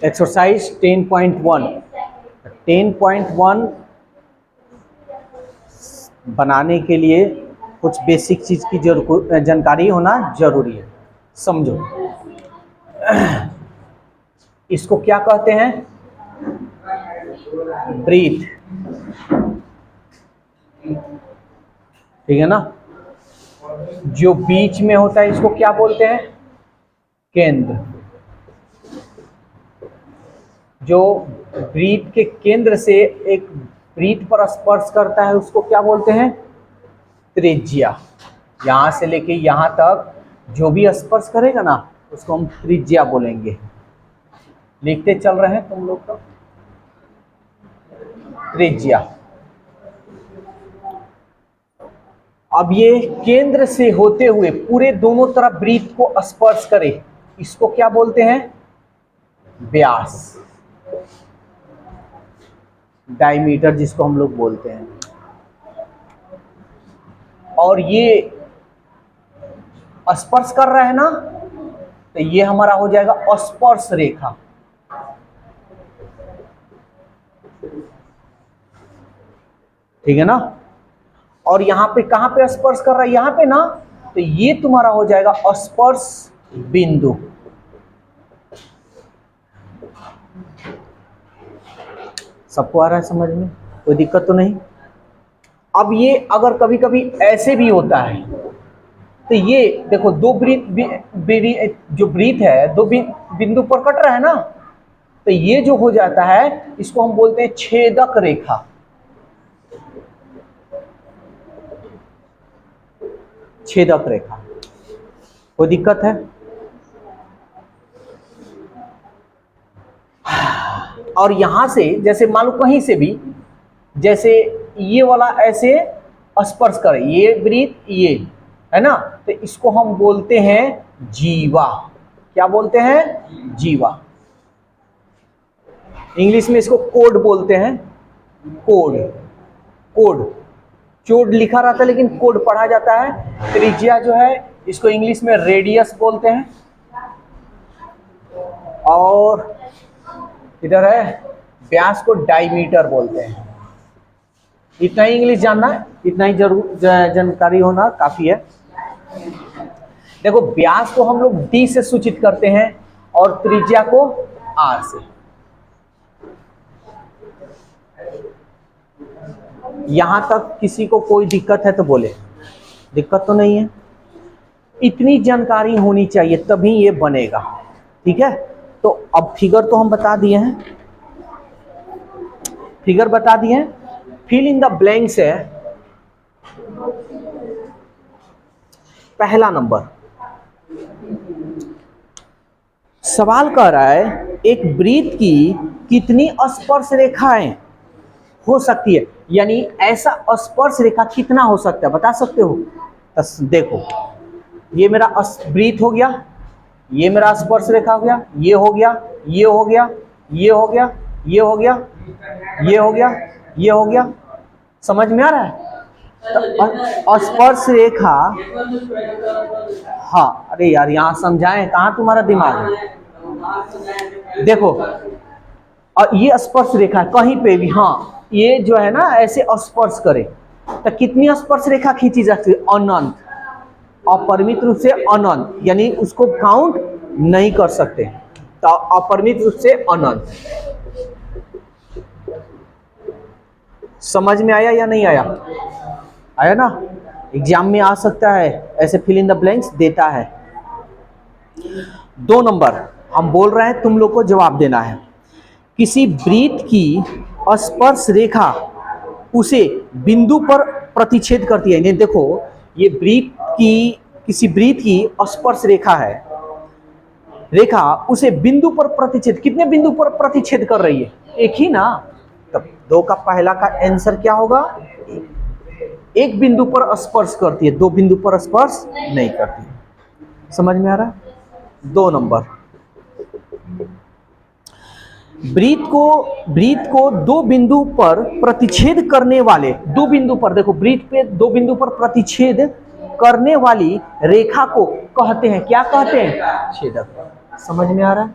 Exercise 10.1 10.1 बनाने के लिए कुछ बेसिक चीज की जानकारी होना जरूरी है। समझो, इसको क्या कहते हैं? ब्रीथ, ठीक है ना। जो बीच में होता है इसको क्या बोलते हैं? केंद्र। जो ब्रीथ के केंद्र से एक ब्रीथ पर स्पर्श करता है उसको क्या बोलते हैं? त्रिज्या। यहां से लेके यहां तक जो भी स्पर्श करेगा ना उसको हम त्रिज्या बोलेंगे। लिखते चल रहे हैं तुम लोग का? त्रिज्या। अब ये केंद्र से होते हुए पूरे दोनों तरफ ब्रीथ को स्पर्श करे, इसको क्या बोलते हैं? व्यास, डायमीटर जिसको हम लोग बोलते हैं। और ये स्पर्श कर रहा है ना, तो ये हमारा हो जाएगा स्पर्श रेखा। ठीक है ना। और यहां पे कहां पे स्पर्श कर रहा है? यहां पे ना, तो ये तुम्हारा हो जाएगा स्पर्श बिंदु। सबको आ रहा है समझ में? कोई दिक्कत तो नहीं? अब ये अगर कभी कभी ऐसे भी होता है तो ये देखो दो जो ब्रीथ है दो बिंदु पर कट रहा है ना, तो ये जो हो जाता है इसको हम बोलते हैं छेदक रेखा। छेदक रेखा। कोई दिक्कत है? और यहां से जैसे मान लो कहीं से भी, जैसे ये वाला ऐसे स्पर्श करे, ये ब्रीथ ये है ना, तो इसको हम बोलते हैं जीवा। क्या बोलते हैं? जीवा। इंग्लिश में इसको कोड बोलते हैं। Code, code. चोड लिखा रहता है लेकिन कोड पढ़ा जाता है। त्रिज्या जो है इसको इंग्लिश में रेडियस बोलते हैं। और इधर है व्यास को डायमीटर बोलते हैं। इतना ही इंग्लिश जानना है, इतना ही जानकारी होना काफी है। देखो व्यास को हम लोग डी से सूचित करते हैं और त्रिज्या को आर से। यहां तक किसी को कोई दिक्कत है तो बोले। दिक्कत तो नहीं है? इतनी जानकारी होनी चाहिए तभी ये बनेगा। ठीक है, तो अब फिगर तो हम बता दिए हैं, फिगर बता दिए हैं। फिल इन द ब्लैंक्स है पहला नंबर। सवाल कह रहा है एक ब्रीथ की कितनी स्पर्श रेखाएं हो सकती है, यानी ऐसा स्पर्श रेखा कितना हो सकता है बता सकते हो? तो देखो ये मेरा ब्रीथ हो गया, ये मेरा स्पर्श रेखा हो गया, ये हो गया, ये हो गया, ये हो गया, ये हो गया, ये हो गया, ये हो गया। समझ में आ रहा है? तो स्पर्श रेखा, हाँ अरे यार यहां समझाएं, कहां तुम्हारा दिमाग है? देखो और ये स्पर्श रेखा कहीं पे भी, हाँ ये जो है ना ऐसे स्पर्श करे तो कितनी स्पर्श रेखा खींची जा सकती है? अनंत, अपरिमित रूप से अनंत, यानी उसको काउंट नहीं कर सकते। तो अपरिमित रूप से अनंत। समझ में आया या नहीं आया? आया ना? एग्जाम में आ सकता है, ऐसे फिल इन द ब्लैंक्स देता है। 2 नंबर हम बोल रहे हैं, तुम लोग को जवाब देना है। किसी ब्रीथ की स्पर्श रेखा उसे बिंदु पर प्रतिच्छेद करती है। देखो ये ब्रीथ की, किसी ब्रीथ की स्पर्श रेखा है, रेखा उसे बिंदु पर प्रतिच्छेद, कितने बिंदु पर प्रतिच्छेद कर रही है? एक ही ना। तब 2 का पहला का आंसर क्या होगा? एक बिंदु पर स्पर्श करती है, 2 बिंदु पर स्पर्श नहीं करती है। समझ में आ रहा है? 2 नंबर। ब्रीथ को 2 बिंदु पर प्रतिच्छेद करने वाले, 2 बिंदु पर, देखो ब्रीथ पे 2 बिंदु पर प्रतिच्छेद करने वाली रेखा को कहते हैं, क्या कहते हैं? छेदक। समझ में आ रहा है?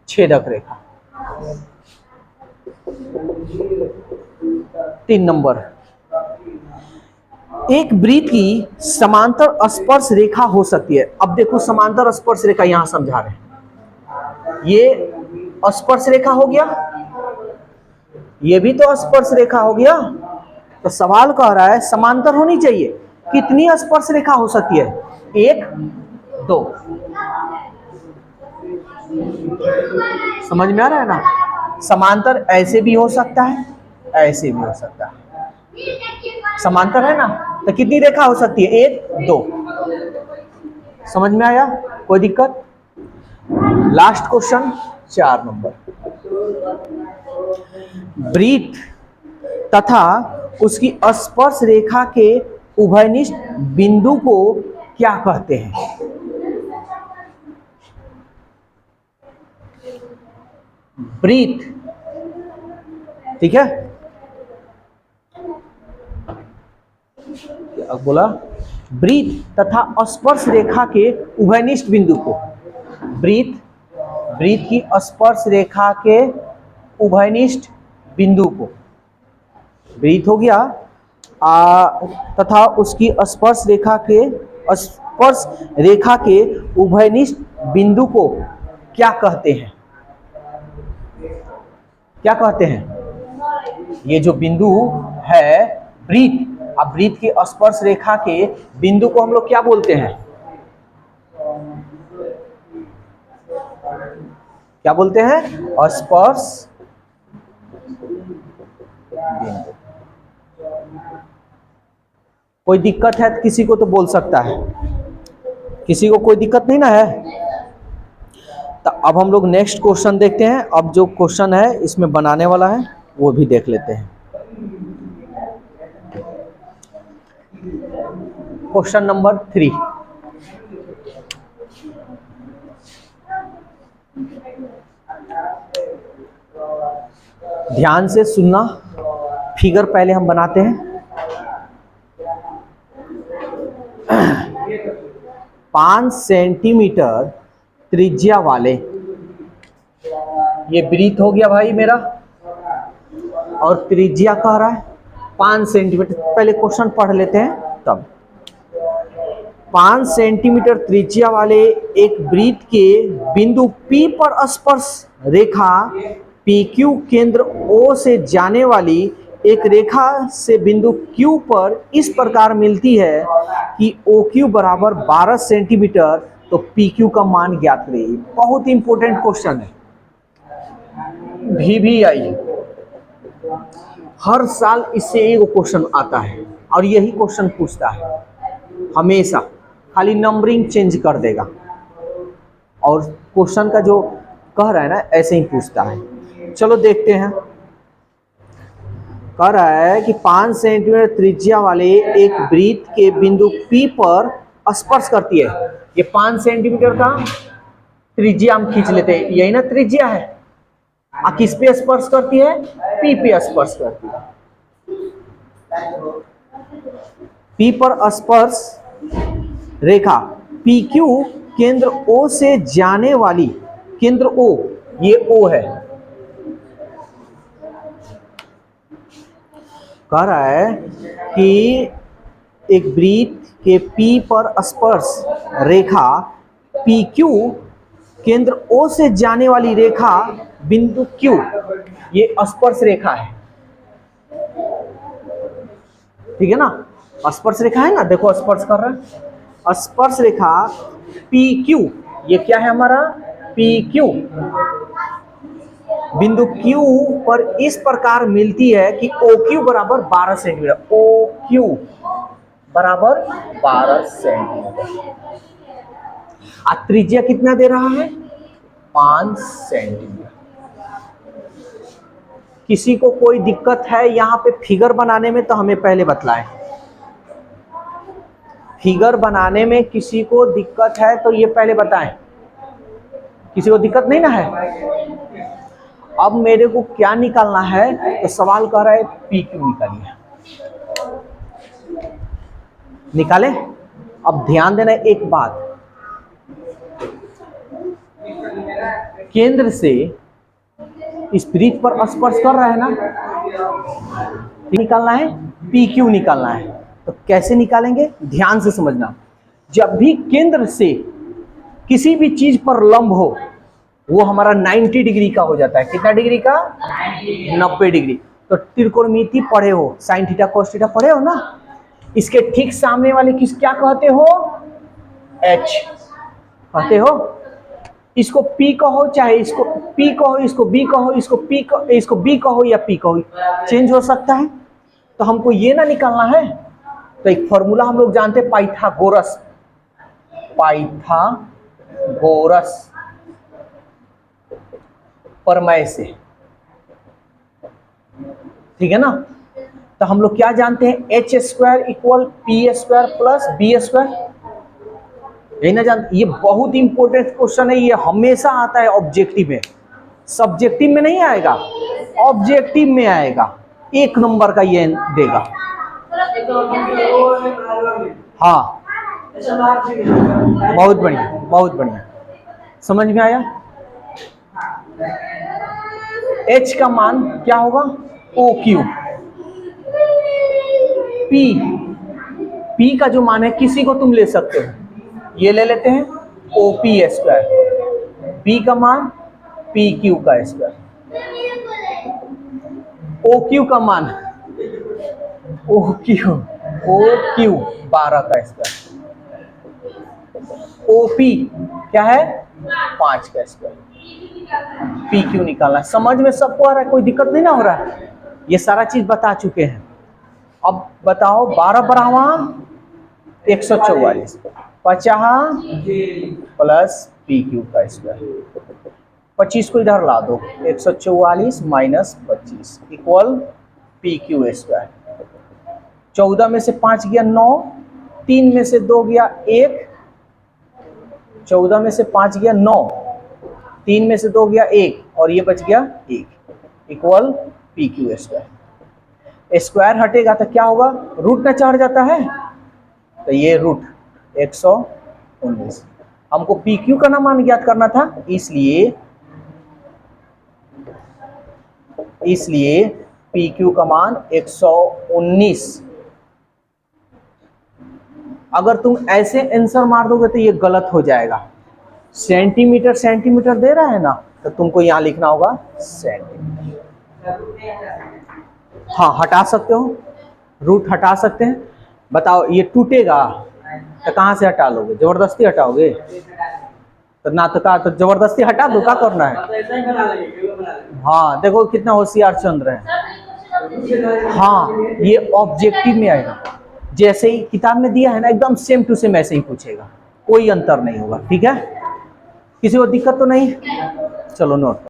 छेदक रेखा। 3 नंबर, एक वृत्त की समांतर स्पर्श रेखा हो सकती है। अब देखो समांतर स्पर्श रेखा यहां समझा रहे हैं, ये स्पर्श रेखा हो गया, ये भी तो स्पर्श रेखा हो गया। तो सवाल कह रहा है समांतर होनी चाहिए, कितनी स्पर्श रेखा हो सकती है? 1 2। समझ में आ रहा है ना? समांतर ऐसे भी हो सकता है, ऐसे भी हो सकता है। समांतर है ना, तो कितनी रेखा हो सकती है? 1 2। समझ में आया? कोई दिक्कत? लास्ट क्वेश्चन 4 नंबर, वृत्त तथा उसकी स्पर्श रेखा के उभयनिष्ठ बिंदु को क्या कहते हैं? वृत्त, ठीक है, क्या बोला? वृत्त तथा स्पर्श रेखा के उभयनिष्ठ बिंदु को, वृत्त की स्पर्श रेखा के उभयनिष्ठ बिंदु को, वृत्त हो गया तथा उसकी स्पर्श रेखा के उभयनिष्ठ बिंदु को क्या कहते हैं? क्या कहते हैं? ये जो बिंदु है वृत्त, अब वृत्त की स्पर्श रेखा के बिंदु को हम लोग क्या बोलते हैं? क्या बोलते हैं? स्पर्श बिंदु। कोई दिक्कत है किसी को तो बोल सकता है, किसी को कोई दिक्कत नहीं ना है? तो अब हम लोग नेक्स्ट क्वेश्चन देखते हैं। अब जो क्वेश्चन है इसमें बनाने वाला है वो भी देख लेते हैं। क्वेश्चन नंबर 3, ध्यान से सुनना, फिगर पहले हम बनाते हैं। 5 सेंटीमीटर त्रिज्या वाले, ये वृत्त हो गया भाई मेरा, और त्रिज्या कह रहा है 5 सेंटीमीटर। पहले क्वेश्चन पढ़ लेते हैं तब। 5 सेंटीमीटर त्रिज्या वाले एक वृत्त के बिंदु P पर स्पर्श रेखा PQ केंद्र O से जाने वाली एक रेखा से बिंदु Q पर इस प्रकार मिलती है कि OQ बराबर 12 सेंटीमीटर, तो PQ का मान ज्ञात करिए। बहुत इंपॉर्टेंट क्वेश्चन है, VVI हर साल इससे एक क्वेश्चन आता है और यही क्वेश्चन पूछता है हमेशा, खाली नंबरिंग चेंज कर देगा और क्वेश्चन का जो कह रहा है ना ऐसे ही पूछता है। चलो देखते हैं। कह रहा है कि 5 सेंटीमीटर त्रिज्या वाले एक वृत्त के बिंदु P पर स्पर्श करती है। ये 5 सेंटीमीटर का त्रिज्या हम खींच लेते हैं, यही ना त्रिज्या है। किस पे स्पर्श करती है? P पे स्पर्श करती है। P पर स्पर्श रेखा PQ केंद्र O से जाने वाली, केंद्र O, ये O है। कह रहा है कि एक वृत्त के P पर स्पर्श रेखा PQ केंद्र O से जाने वाली रेखा बिंदु Q, ये स्पर्श रेखा है, ठीक है ना? स्पर्श रेखा है ना, देखो स्पर्श कर रहा है। स्पर्श रेखा PQ, ये क्या है हमारा? PQ बिंदु Q पर इस प्रकार मिलती है कि OQ बराबर 12 सेंटीमीटर, OQ बराबर 12 सेंटीमीटर। त्रिज्या कितना दे रहा है? 5 सेंटीमीटर। किसी को कोई दिक्कत है यहाँ पे फिगर बनाने में तो हमें पहले बतलाएं। फिगर बनाने में किसी को दिक्कत है तो ये पहले बताएं। किसी को दिक्कत नहीं ना है? अब मेरे को क्या निकालना है? तो सवाल कह रहा है PQ निकालिए। निकाले? अब ध्यान देना एक बात, केंद्र से इस वृत्त पर स्पर्श कर रहा है ना, निकालना है, पी क्यू निकालना है। तो कैसे निकालेंगे, ध्यान से समझना। जब भी केंद्र से किसी भी चीज पर लंब हो, वो हमारा 90 डिग्री का हो जाता है। कितना डिग्री का? 90 डिग्री। तो त्रिकोणमिति पढ़े हो, साइन थीटा कोस थीटा पढ़े हो ना। इसके ठीक सामने वाले किस क्या कहते हो? एच कहते हो। इसको P कहो, चाहे इसको P कहो, इसको B कहो, इसको B कहो या P कहो, चेंज हो सकता है। तो हमको ये ना निकालना है। तो एक फॉर्मूला हम लोग जानते हैं, पाइथागोरस प्रमेय से, ठीक है ना। तो हम लोग क्या जानते हैं, H square equal P square plus B square, यही ना जानते। ये बहुत इंपॉर्टेंट क्वेश्चन है, ये हमेशा आता है ऑब्जेक्टिव में, सब्जेक्टिव में नहीं आएगा, ऑब्जेक्टिव में आएगा। 1 नंबर का ये देगा। हाँ, बहुत बढ़िया, बहुत बढ़िया, समझ में आया। H का मान क्या होगा? OQ। P का जो मान है, किसी को तुम ले सकते हो, ये ले लेते हैं OP स्क्वायर। P का मान PQ का स्क्वायर। OQ का मान OQ 12 का स्क्वायर। OP क्या है? 5 का स्क्वायर। PQ निकालना। समझ में सबको आ रहा है? कोई दिक्कत नहीं ना हो रहा है? ये सारा चीज बता चुके हैं। अब बताओ 12 बढ़ावा 144, 50 प्लस PQ का स्क्वायर। 25 को इधर ला दो, 144 माइनस 25 इक्वल PQ स्क्वायर। 14 में से 5 गया 9, 3 में से 2 गया 1, 14 में से 5 गया 9, 3 में से 2 गया 1 और ये बच गया 1 इक्वल PQ स्क्वायर। स्क्वायर हटेगा तो क्या होगा? रूट में चढ़ जाता है, तो ये रूट 119। हमको PQ का ना मान ज्ञात करना था, इसलिए PQ का मान 119। अगर तुम ऐसे आंसर मार दोगे तो ये गलत हो जाएगा। सेंटीमीटर दे रहा है ना, तो तुमको यहां लिखना होगा सेंटीमीटर। हाँ, हटा सकते हो, रूट हटा सकते हैं। बताओ ये टूटेगा तो कहां से हटा लोगे? जबरदस्ती हटाओगे? तो ना तो तो जबरदस्ती हटा दो, क्या करना है? हाँ, देखो कितना होशियार चंद्र है। हाँ, ये ऑब्जेक्टिव में आएगा, जैसे ही किताब में दिया है ना, एकदम सेम टू सेम ऐसे ही पूछेगा, कोई अंतर नहीं होगा। ठीक है, किसी को दिक्कत तो नहीं? चलो नोट।